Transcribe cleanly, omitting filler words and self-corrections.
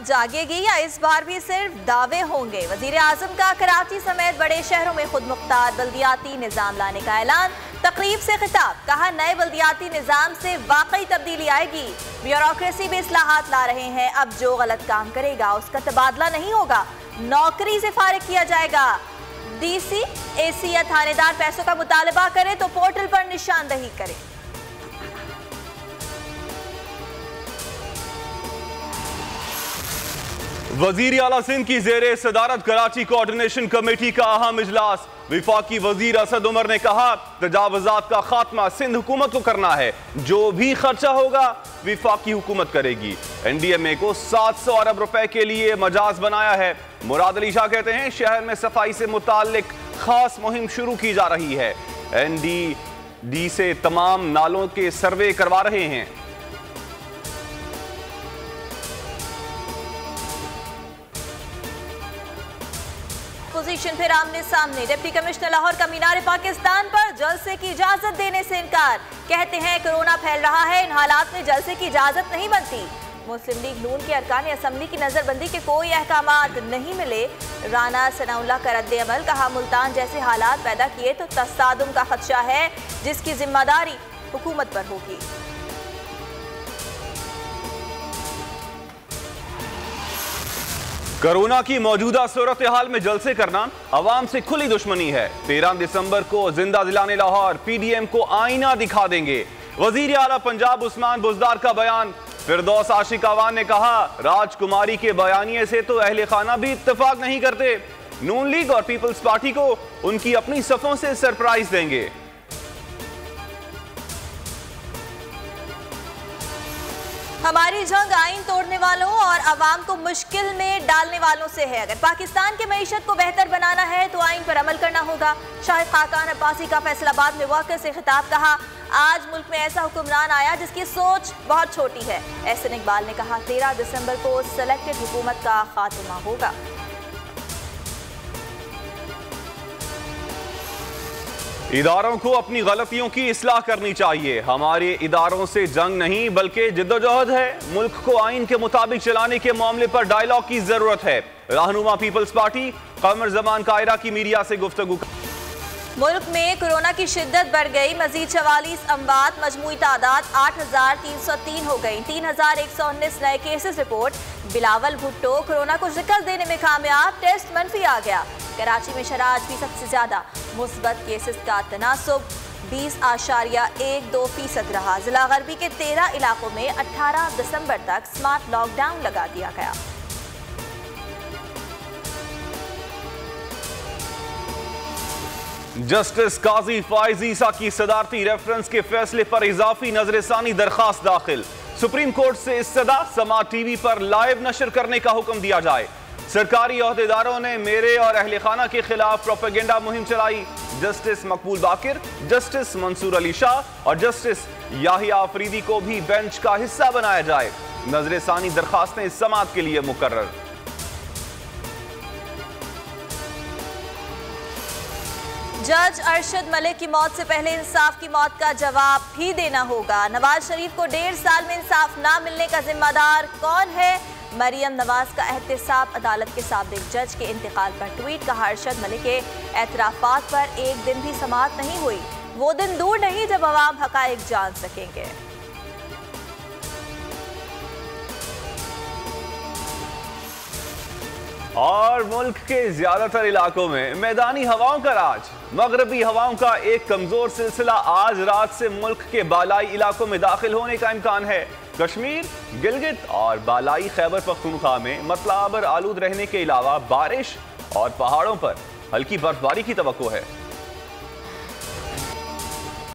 जागेगी या इस बार भी सिर्फ दावे होंगे? वजीर आजम का कराची समेत बड़े शहरों में खुद मुख्तार बल्दियाती निजाम लाने का ऐलान। तकरीब से खिताब, कहा नए बल्दियाती निजाम से वाकई तब्दीली आएगी। ब्यूरोक्रेसी में इस्लाहात ला रहे हैं, अब जो गलत काम करेगा उसका तबादला नहीं होगा, नौकरी से फारिग किया जाएगा। डीसी, एसी या थानेदार पैसों का मुतालबा करे तो पोर्टल पर निशानदही करे। वजीर आला सिंध की जेरे सदारत कराची कोऑर्डिनेशन कमेटी का अहम इजलास। विफाकी वजीर असद उमर ने कहा तजावुजात का खात्मा सिंध हुकूमत को करना है, जो भी खर्चा होगा विफाकी हुकूमत करेगी। एनडीएमए को 700 अरब रुपए के लिए मजाज बनाया है। मुराद अली शाह कहते हैं शहर में सफाई से मुताल्लिक खास मुहिम शुरू की जा रही है। एनडीडी से तमाम नालों के सर्वे करवा रहे हैं। पोजीशन फिर आमने सामने। डिप्टी कमिश्नर लाहौर का मीनार पाकिस्तान पर जलसे की इजाजत देने से इनकार। कहते हैं कोरोना फैल रहा है, इन हालात में जलसे की इजाजत नहीं बनती। मुस्लिम लीग नून के अरकान असम्बली की नजरबंदी के कोई अहकामात नहीं मिले। राना सनाउल्लाह का रद्द अमल, कहा मुल्तान जैसे हालात पैदा किए तो तसादुम का खदशा है, जिसकी जिम्मेदारी हुकूमत पर होगी। कोरोना की मौजूदा सूरत हाल में जलसे करना अवाम से खुली दुश्मनी है। 13 दिसंबर को जिंदा दिलाने लाहौर पीडीएम को आईना दिखा देंगे। वजीर आला पंजाब उस्मान बुजदार का बयान। फिरदौस आशिक अवान ने कहा राजकुमारी के बयानिए से तो अहले खाना भी इत्तेफाक नहीं करते। नून लीग और पीपल्स पार्टी को उनकी अपनी सफों से सरप्राइज देंगे। हमारी जंग आइन तोड़ने वालों और अवाम को मुश्किल में डालने वालों से है। अगर पाकिस्तान की मईशत को बेहतर बनाना है तो आइन पर अमल करना होगा। शाहिद खाकान अब्बासी का फैसलाबाद में वाक़े से खिताब, कहा आज मुल्क में ऐसा हुक्मरान आया जिसकी सोच बहुत छोटी है। एहसन इकबाल ने कहा 13 दिसंबर को सेलेक्टेड हुकूमत का खात्मा होगा। इदारों को अपनी गलतियों की इस्लाह करनी चाहिए। हमारे इदारों से जंग नहीं बल्कि जिद्दोजहद है। मुल्क को आइन के मुताबिक चलाने के मामले पर डायलॉग की जरूरत है। रहनुमा पीपल्स पार्टी कमर जमान कायरा की मीडिया से गुफ्तगू। मुल्क में कोरोना की शिद्दत बढ़ गई। मजीद 44 अमवात, मजमूई तादाद 8,303 हो गई। 3,119 नए cases report. Bilawal Bhutto corona को शिकस्त देने में कामयाब, टेस्ट मनफी आ गया। कराची में शरह आज भी सबसे ज्यादा। मुस्बत केसेस का तनासुब 20.12% रहा। जिला गरबी के 13 इलाकों में 18 दिसंबर तक स्मार्ट लॉकडाउन लगा दिया गया। जस्टिस काजी फाइज ईसा की सदारती रेफरेंस के फैसले पर इजाफी नजरसानी दरखास्त दाखिल। सुप्रीम कोर्ट से इस्तदा समात टीवी पर लाइव नशर करने का हुक्म दिया जाए। सरकारी ओहदेदारों ने मेरे और अहले खाना के खिलाफ प्रोपेगेंडा मुहिम चलाई। जस्टिस मकबूल बाकिर, जस्टिस मंसूर अली शाह और जस्टिस याहिया अफरीदी को भी बेंच का हिस्सा बनाया जाए। नजरसानी दरखास्तें समात के लिए मुकर्रर। जज अरशद मलिक की मौत से पहले इंसाफ की मौत का जवाब भी देना होगा। नवाज शरीफ को 1.5 साल में इंसाफ ना मिलने का जिम्मेदार कौन है? मरियम नवाज का एहतसाब। अदालत के साबिक जज के इंतकाल पर ट्वीट, कहा अरशद मलिक के एतराफात पर एक दिन भी समाअत नहीं हुई। वो दिन दूर नहीं जब अवाम हकायक जान सकेंगे। और मुल्क के ज्यादातर इलाकों में मैदानी हवाओं का राज। मगरबी हवाओं का एक कमजोर सिलसिला आज रात से मुल्क के बालाई इलाकों में दाखिल होने का इम्कान है। कश्मीर, गिलगित और बालाई खैबर पख्तूनख्वा में मतलाबर आलूद रहने के अलावा बारिश और पहाड़ों पर हल्की बर्फबारी की तवक्को है।